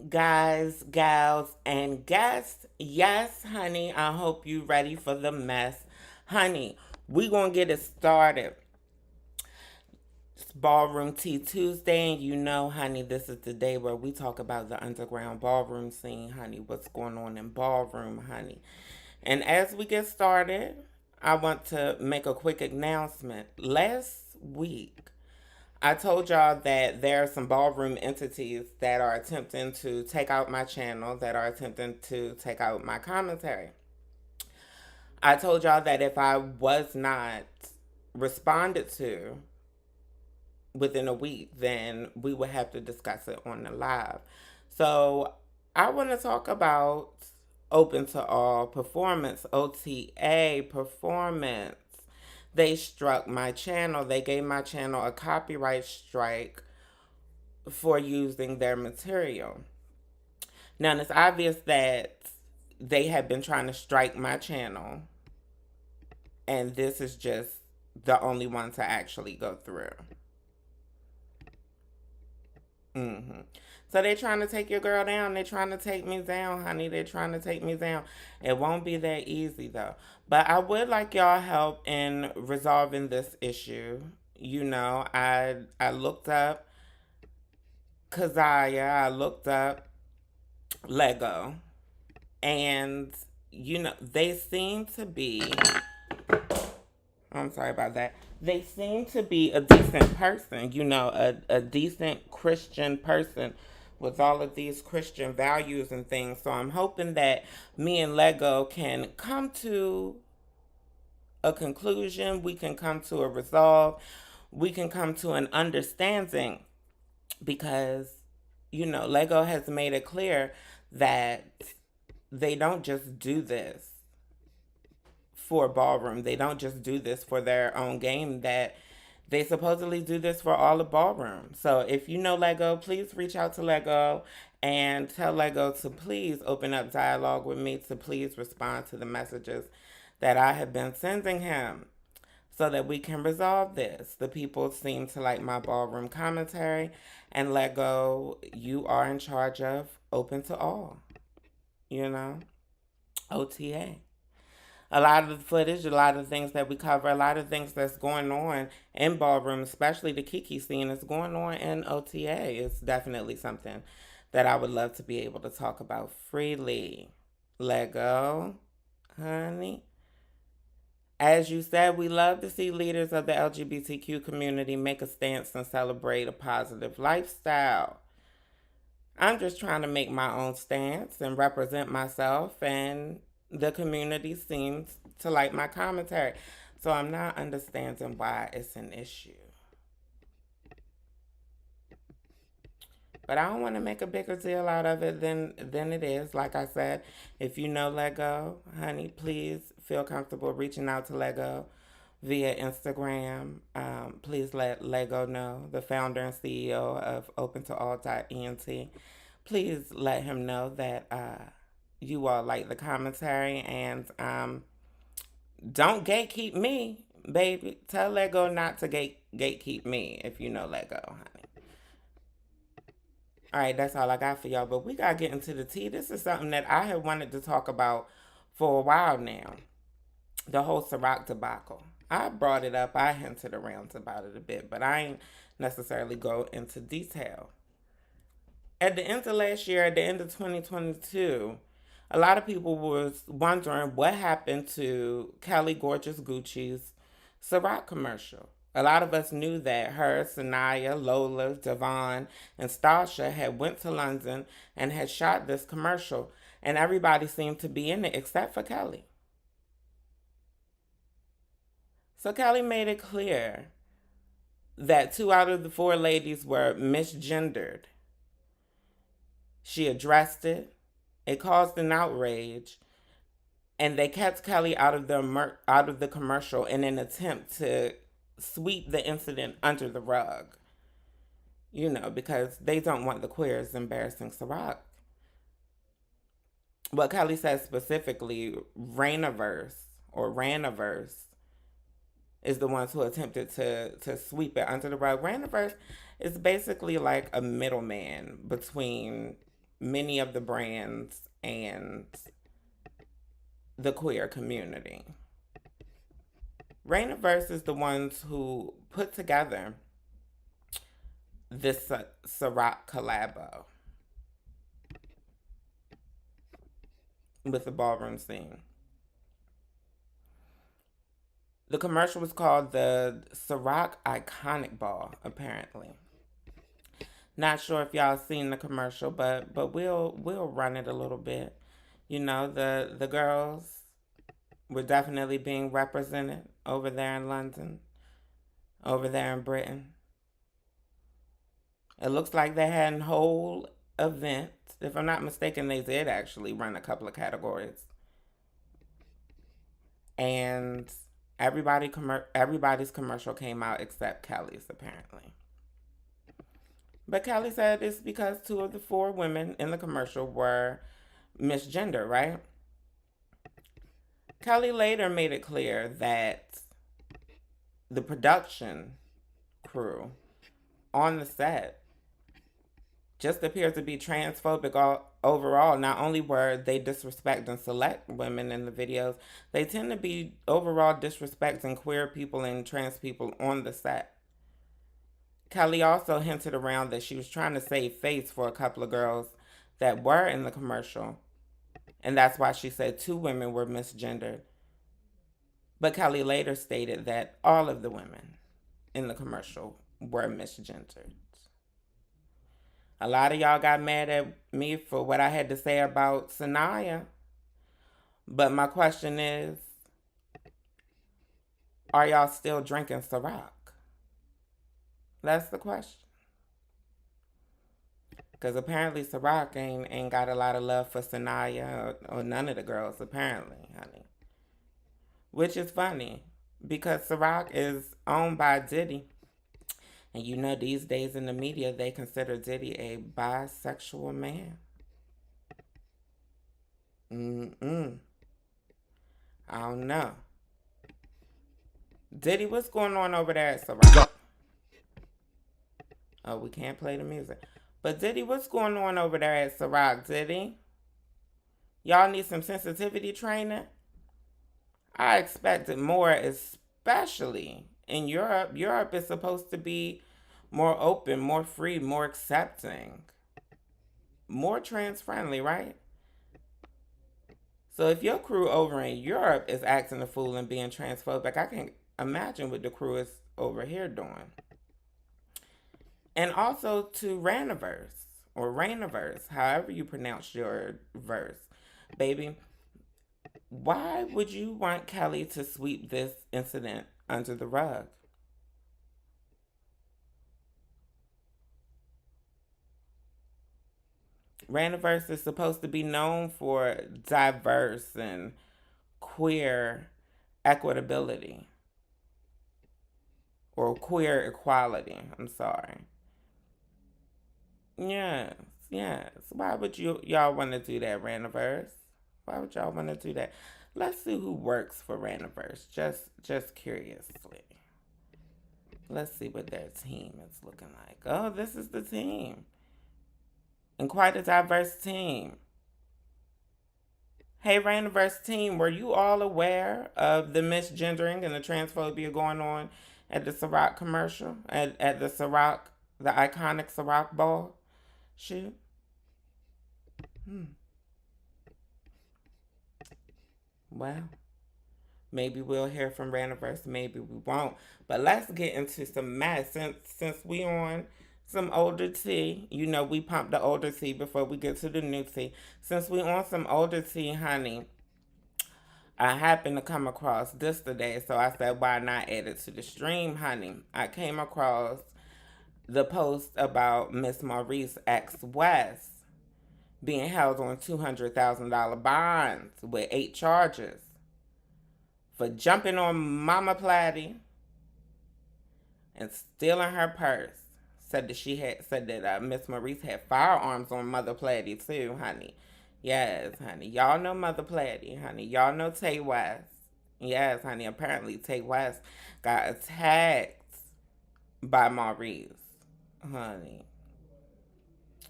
guys, gals, and guests. Yes, honey, I hope you ready for the mess. Honey, we gonna get it started. It's Ballroom Tea Tuesday, and you know, honey, this is the day where we talk about the underground ballroom scene, honey. What's going on in ballroom, honey. And as we get started, I want to make a quick announcement. Last week, I told y'all that there are some ballroom entities that are attempting to take out my channel, that are attempting to take out my commentary. I told y'all that if I was not responded to within a week, then we would have to discuss it on the live. So I want to talk about Open to All Performance, OTA Performance. They struck my channel. They gave my channel a copyright strike for using their material. Now, it's obvious that they have been trying to strike my channel, and this is just the only one to actually go through. hmm So they're trying to take your girl down. They're trying to take me down, honey. They're trying to take me down. It won't be that easy, though. But I would like y'all help in resolving this issue. You know, I looked up Kazaya. I looked up Lego. And, you know, they seem to be, I'm sorry about that. They seem to be a decent person, you know, a decent Christian person with all of these Christian values and things. So I'm hoping that me and Lego can come to a conclusion. We can come to a resolve. We can come to an understanding because, you know, Lego has made it clear that they don't just do this for ballroom. They don't just do this for their own game, that they supposedly do this for all the ballroom. So if you know Lego, please reach out to Lego and tell Lego to please open up dialogue with me, to please respond to the messages that I have been sending him so that we can resolve this. The people seem to like my ballroom commentary, and Lego, you are in charge of Open to All, you know, OTA. A lot of the footage, a lot of things that we cover, a lot of things that's going on in ballroom, especially the Kiki scene, is going on in OTA. It's definitely something that I would love to be able to talk about freely. Lego, honey. As you said, we love to see leaders of the LGBTQ community make a stance and celebrate a positive lifestyle. I'm just trying to make my own stance and represent myself, and the community seems to like my commentary. So I'm not understanding why it's an issue. But I don't want to make a bigger deal out of it than it is. Like I said, if you know Lego, honey, please feel comfortable reaching out to Lego via Instagram. Please let Lego know, the founder and CEO of OpenToAll.ent. Please let him know that you all like the commentary, and don't gatekeep me, baby. Tell Lego not to gatekeep me if you know Lego, honey. All right, that's all I got for y'all. But we gotta get into the tea. This is something that I have wanted to talk about for a while now. The whole Ciroc debacle. I brought it up. I hinted around about it a bit, but I ain't necessarily go into detail. At the end of last year, at the end of 2022, a lot of people was wondering what happened to Kelly Gorgeous Gucci's Sarat commercial. A lot of us knew that her, Sanaya, Lola, Devon, and Stasha had went to London and had shot this commercial, and everybody seemed to be in it except for Kelly. So Kelly made it clear that two out of the four ladies were misgendered. She addressed it. It caused an outrage, and they kept Kelly out of the commercial in an attempt to sweep the incident under the rug. You know, because they don't want the queers embarrassing Ciroc. What Kelly says specifically, Rainiverse or Raniverse is the ones who attempted to sweep it under the rug. Rainiverse is basically like a middleman between many of the brands and the queer community. Rainiverse is the ones who put together this Ciroc collabo with the ballroom scene. The commercial was called the Ciroc Iconic Ball, apparently. Not sure if y'all seen the commercial, but we'll run it a little bit. You know, the girls were definitely being represented over there in London, over there in Britain. It looks like they had a whole event. If I'm not mistaken, they did actually run a couple of categories. And everybody's commercial came out except Kelly's, apparently. But Kelly said it's because two of the four women in the commercial were misgender, right? Kelly later made it clear that the production crew on the set just appears to be transphobic overall. Not only were they disrespecting select women in the videos, they tend to be overall disrespecting queer people and trans people on the set. Kelly also hinted around that she was trying to save face for a couple of girls that were in the commercial, and that's why she said two women were misgendered. But Kelly later stated that all of the women in the commercial were misgendered. A lot of y'all got mad at me for what I had to say about Sanaya. But my question is, are y'all still drinking Ciroc? That's the question. Because apparently Ciroc ain't got a lot of love for Sanaya or none of the girls, apparently, honey. Which is funny, because Ciroc is owned by Diddy. And you know these days in the media, they consider Diddy a bisexual man. I don't know. Diddy, what's going on over there at Ciroc? Oh, we can't play the music. But Diddy, what's going on over there at Ciroc, Diddy? Y'all need some sensitivity training? I expected more, especially in Europe. Europe is supposed to be more open, more free, more accepting, more trans friendly, right? So if your crew over in Europe is acting a fool and being transphobic, I can imagine what the crew is over here doing. And also to Rainiverse, or Rainiverse, however you pronounce your verse, baby. Why would you want Kelly to sweep this incident under the rug? Rainiverse is supposed to be known for diverse and queer equitability, or queer equality. I'm sorry. Yes, yes. Why would y'all want to do that, Rainiverse? Why would y'all want to do that? Let's see who works for Rainiverse. Just curiously. Let's see what their team is looking like. Oh, this is the team. And quite a diverse team. Hey, Rainiverse team, were you all aware of the misgendering and the transphobia going on at the Ciroc commercial? At the Ciroc, the iconic Ciroc ball shoot? Well, maybe we'll hear from Rainiverse, maybe we won't. But let's get into some mess. Since we on some older tea, you know we pump the older tea before we get to the new tea. Since we on some older tea, honey, I happened to come across this today, so I said, why not add it to the stream, honey? I came across the post about Miss Maurice ex West being held on $200,000 bonds with 8 charges for jumping on Mama Platty and stealing her purse. Said that Miss Maurice had firearms on Mother Platty too, honey. Yes, honey. Y'all know Mother Platty, honey. Y'all know Tay West. Yes, honey. Apparently Tay West got attacked by Maurice, honey.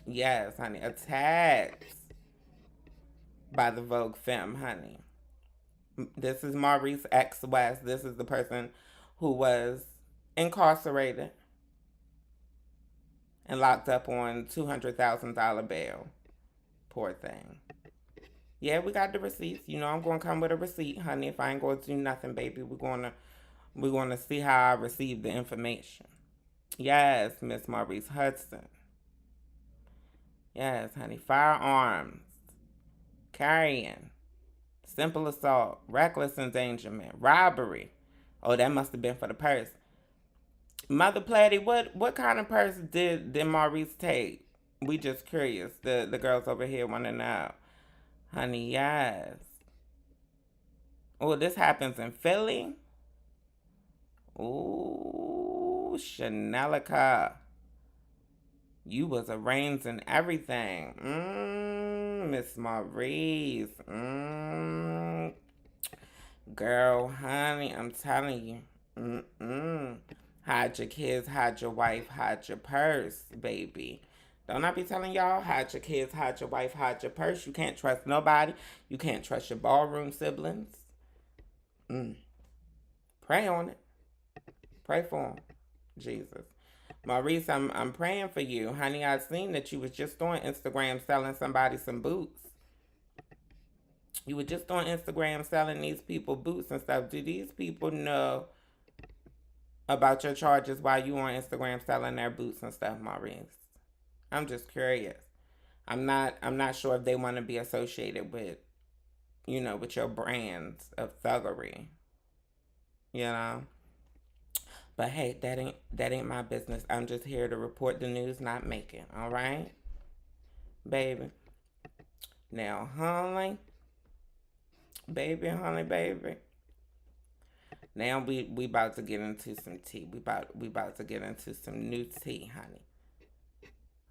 Yes, honey. Attacked by the Vogue Femme, honey. This is Maurice X West. This is the person who was incarcerated and locked up on $200,000 bail. Poor thing. Yeah, we got the receipts. You know I'm gonna come with a receipt, honey. If I ain't gonna do nothing, baby, we're gonna see how I receive the information. Yes, Miss Maurice Hudson. Yes, honey. Firearms, carrying, simple assault, reckless endangerment, robbery. Oh, that must have been for the purse. Mother Platty, what kind of purse did Maurice take? We just curious. The girls over here want to know. Honey, yes. Oh, this happens in Philly? Ooh, Chanelica. You was arranged and everything. Miss Maurice. Girl, honey, I'm telling you. Hide your kids, hide your wife, hide your purse, baby. Don't I be telling y'all? Hide your kids, hide your wife, hide your purse. You can't trust nobody. You can't trust your ballroom siblings. Pray on it. Pray for them. Jesus. Maurice, I'm praying for you. Honey, I seen that you was just on Instagram selling somebody some boots. You were just on Instagram selling these people boots and stuff. Do these people know about your charges while you on Instagram selling their boots and stuff, Maurice? I'm just curious. I'm not sure if they want to be associated with, with your brands of thuggery. You know? But hey, that ain't my business. I'm just here to report the news, not make it. All right, baby. Now, honey, baby. Now we about to get into some tea. We about to get into some new tea, honey.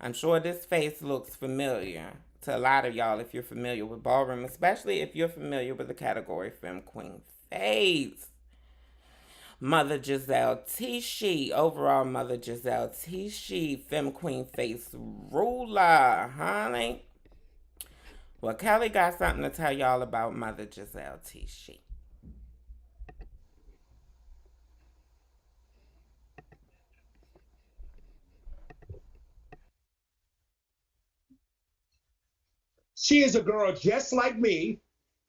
I'm sure this face looks familiar to a lot of y'all if you're familiar with Ballroom, especially if you're familiar with the category Femme Queen Face. Mother Jazell Tishy, overall Mother Jazell Tishy, Femme Queen Face ruler, honey. Well, Kelly got something to tell y'all about Mother Jazell Tishy. She is a girl just like me.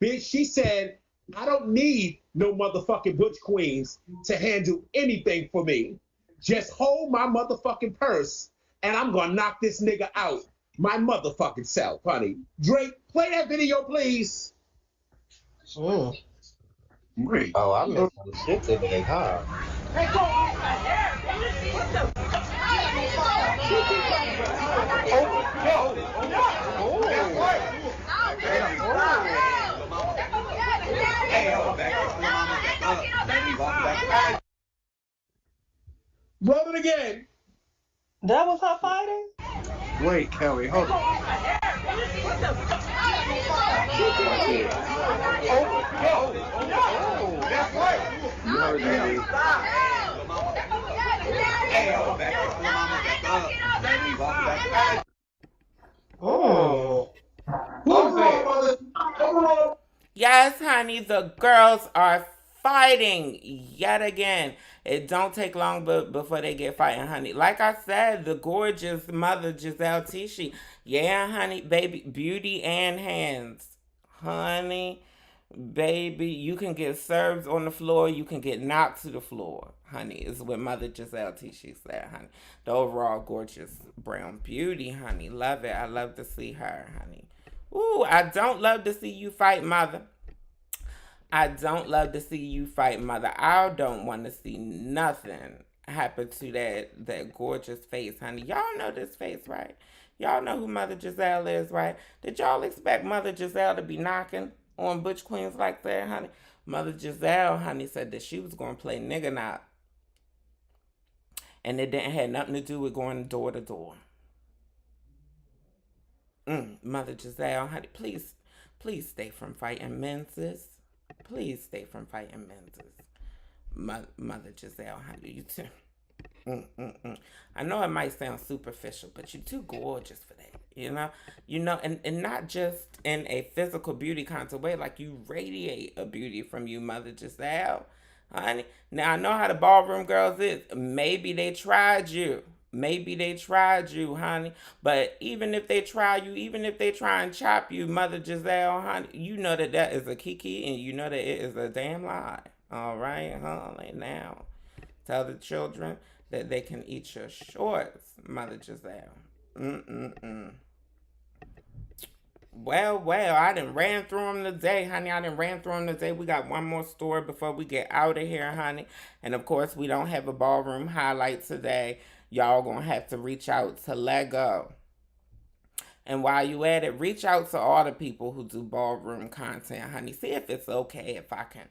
Bitch, she said, I don't need no motherfucking butch queens to handle anything for me. Just hold my motherfucking purse and I'm gonna knock this nigga out my motherfucking self, honey. Drake, play that video, please. Mm. Great. Oh, I missed some shit today, huh? Hey, go off my hair, Roll it again. That was her fighting? Wait, Kelly, hold on. That's right. You heard that. Oh. Yes, honey, the girls are fighting yet again. It don't take long before they get fighting, honey. Like I said, the gorgeous Mother Jazell Tishy. Yeah, honey, baby, beauty and hands. Honey, baby, you can get served on the floor. You can get knocked to the floor, honey, is what Mother Jazell Tishy said, honey. The overall gorgeous brown beauty, honey. Love it. I love to see her, honey. Ooh, I don't love to see you fight, Mother. I don't love to see you fight, Mother. I don't want to see nothing happen to that gorgeous face, honey. Y'all know this face, right? Y'all know who Mother Jazell is, right? Did y'all expect Mother Jazell to be knocking on butch queens like that, honey? Mother Jazell, honey, said that she was going to play nigga knock. And it didn't have nothing to do with going door to door. Mother Jazell, honey, please stay from fighting menses. Please stay from fighting menses. Mother Jazell, honey, you too. Mm-mm-mm. I know it might sound superficial, but you're too gorgeous for that. And not just in a physical beauty kind of way, like you radiate a beauty from you, Mother Giselle. Honey. Now I know how the ballroom girls is. Maybe they tried you. Maybe they tried you, honey. But even if they try you, even if they try and chop you, Mother Giselle, honey, you know that that is a kiki and you know that it is a damn lie. All right, honey. Now, tell the children that they can eat your shorts, Mother Giselle. Mm-mm-mm. Well, I done ran through them today, honey. I done ran through them today. We got one more story before we get out of here, honey. And of course, we don't have a ballroom highlight today. Y'all gonna have to reach out to Lego. And while you at it, reach out to all the people who do ballroom content, honey. See if it's okay if I can,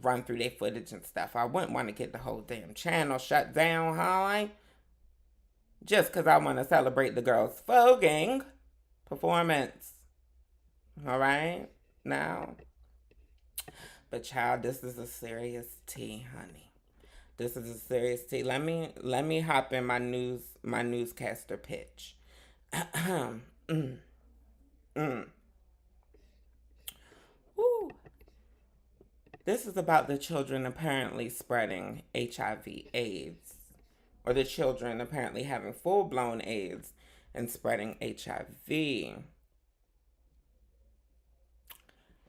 run through their footage and stuff. I wouldn't want to get the whole damn channel shut down, honey. Just because I want to celebrate the girls' voguing performance. All right? Now. But child, this is a serious tea, honey. This is a serious tea. Let me hop in my newscaster pitch. mm, mm. Woo. This is about the children apparently spreading HIV/AIDS, or the children apparently having full-blown AIDS and spreading HIV.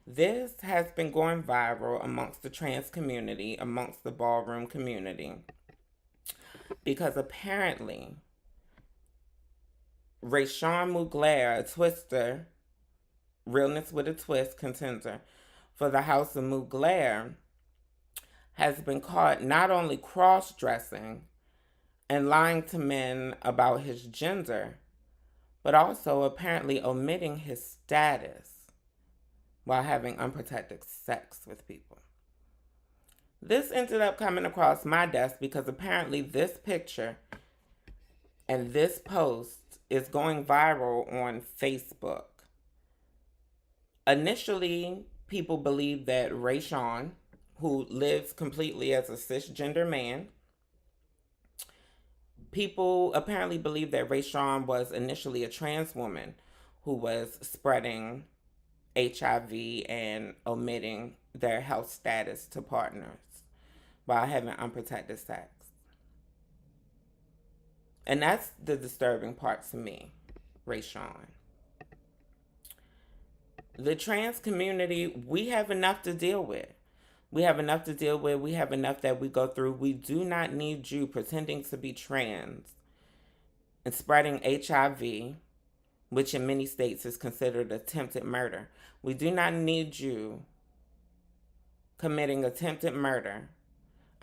This has been going viral amongst the trans community, amongst the ballroom community, because apparently Rayshawn Mugler, a twister, realness with a twist contender for the House of Mugler, has been caught not only cross-dressing and lying to men about his gender, but also apparently omitting his status while having unprotected sex with people. This ended up coming across my desk because apparently this picture and this post is going viral on Facebook. Initially, people believed that Rayshawn, who lives completely as a cisgender man, people apparently believed that Rayshawn was initially a trans woman who was spreading HIV and omitting their health status to partners while having unprotected sex. And that's the disturbing part to me, Rayshawn. The trans community, we have enough to deal with. We have enough to deal with. We have enough that we go through. We do not need you pretending to be trans and spreading HIV, which in many states is considered attempted murder. We do not need you committing attempted murder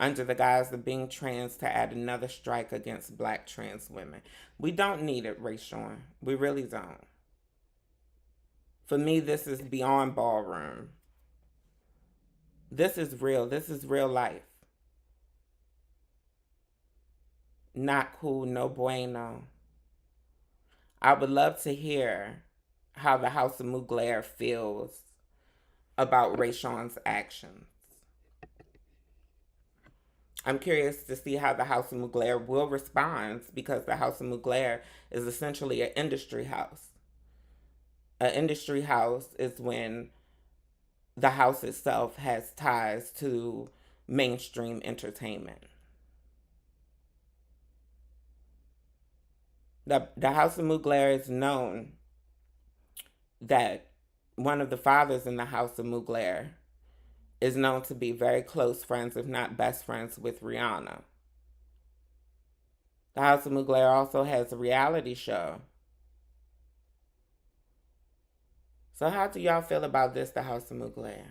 under the guise of being trans to add another strike against black trans women. We don't need it, Rayshawn. We really don't. For me, this is beyond ballroom. This is real. This is real life. Not cool, no bueno. I would love to hear how the House of Mugler feels about Rayshawn's actions. I'm curious to see how the House of Mugler will respond, because the House of Mugler is essentially an industry house. An industry house is when the house itself has ties to mainstream entertainment. The House of Mugler is known that one of the fathers in the House of Mugler is known to be very close friends, if not best friends, with Rihanna. The House of Mugler also has a reality show. So how do y'all feel about this, the House of Mugler?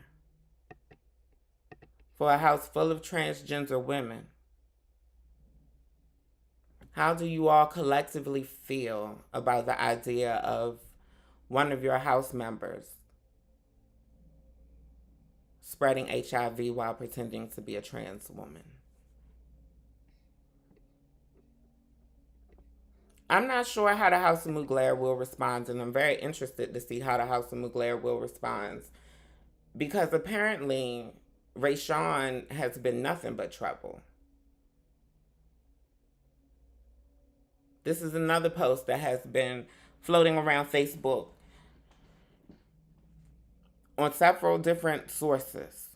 For a house full of transgender women, how do you all collectively feel about the idea of one of your house members spreading HIV while pretending to be a trans woman? I'm not sure how the House of Mugler will respond, and I'm very interested to see how the House of Mugler will respond, because apparently Rayshawn has been nothing but trouble. This is another post that has been floating around Facebook on several different sources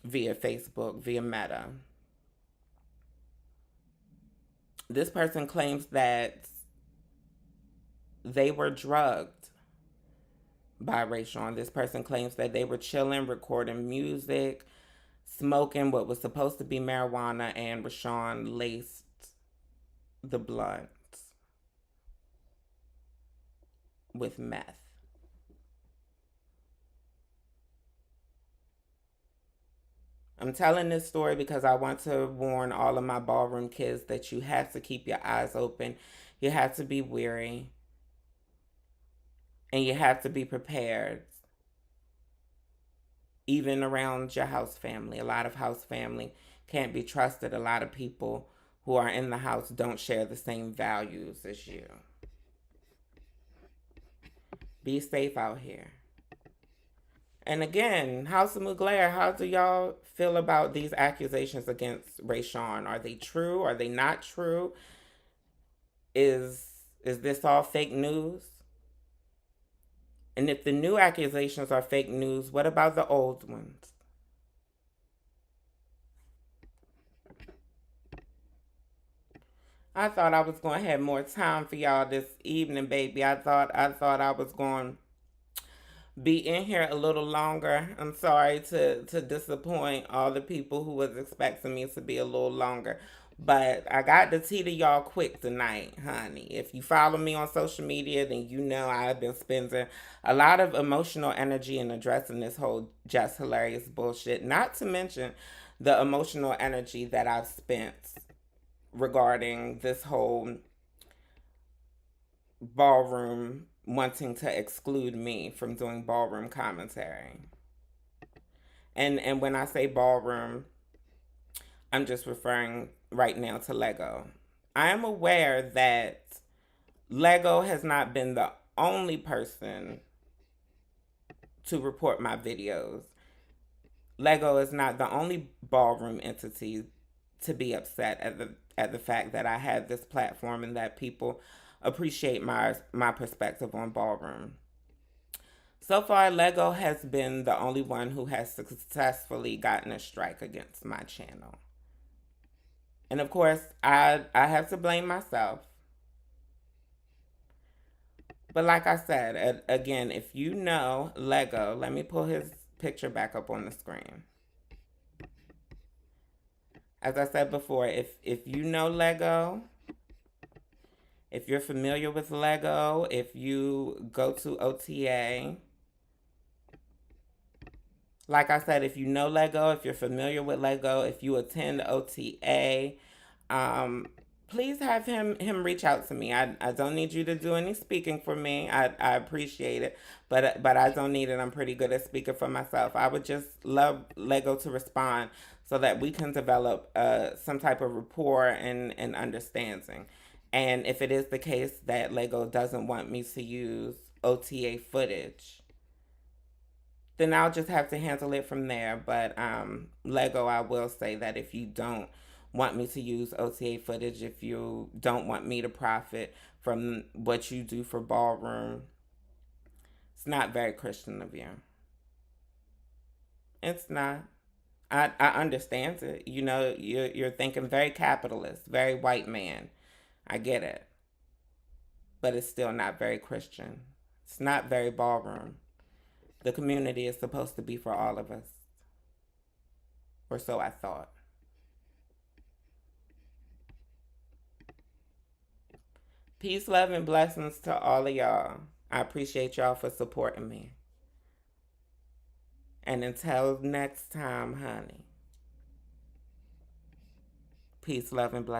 via Facebook, via Meta. This person claims that they were drugged by Rayshawn. This person claims that they were chilling, recording music, smoking what was supposed to be marijuana, and Rayshawn laced the blunt with meth. I'm telling this story because I want to warn all of my ballroom kids that you have to keep your eyes open. You have to be wary. And you have to be prepared. Even around your house family. A lot of house family can't be trusted. A lot of people who are in the house don't share the same values as you. Be safe out here. And again, House of Mugler, how do y'all feel about these accusations against Rayshawn? Are they true? Are they not true? Is this all fake news? And if the new accusations are fake news, what about the old ones? I thought I was going to have more time for y'all this evening, baby. I thought I was going be in here a little longer. I'm sorry to disappoint all the people who was expecting me to be a little longer. But I got the tea to y'all quick tonight, honey. If you follow me on social media, then you know I've been spending a lot of emotional energy in addressing this whole just hilarious bullshit. Not to mention the emotional energy that I've spent regarding this whole ballroom wanting to exclude me from doing ballroom commentary. And when I say ballroom, I'm just referring right now to Lego. I am aware that Lego has not been the only person to report my videos. Lego is not the only ballroom entity to be upset at the fact that I had this platform and that people appreciate my perspective on ballroom. So far, Lego has been the only one who has successfully gotten a strike against my channel. And of course, I have to blame myself. But like I said, again, if you know Lego, let me pull his picture back up on the screen. As I said before, if you know Lego, if you're familiar with Lego, if you go to OTA, like I said, if you know Lego, if you're familiar with Lego, if you attend OTA, please have him reach out to me. I don't need you to do any speaking for me. I appreciate it, but I don't need it. I'm pretty good at speaking for myself. I would just love Lego to respond so that we can develop some type of rapport and understanding. And if it is the case that Lego doesn't want me to use OTA footage, then I'll just have to handle it from there. But Lego, I will say that if you don't want me to use OTA footage, if you don't want me to profit from what you do for ballroom, it's not very Christian of you. It's not. I understand it. You know, you're thinking very capitalist, very white man. I get it. But it's still not very Christian. It's not very ballroom. The community is supposed to be for all of us. Or so I thought. Peace, love, and blessings to all of y'all. I appreciate y'all for supporting me. And until next time, honey. Peace, love, and blessings.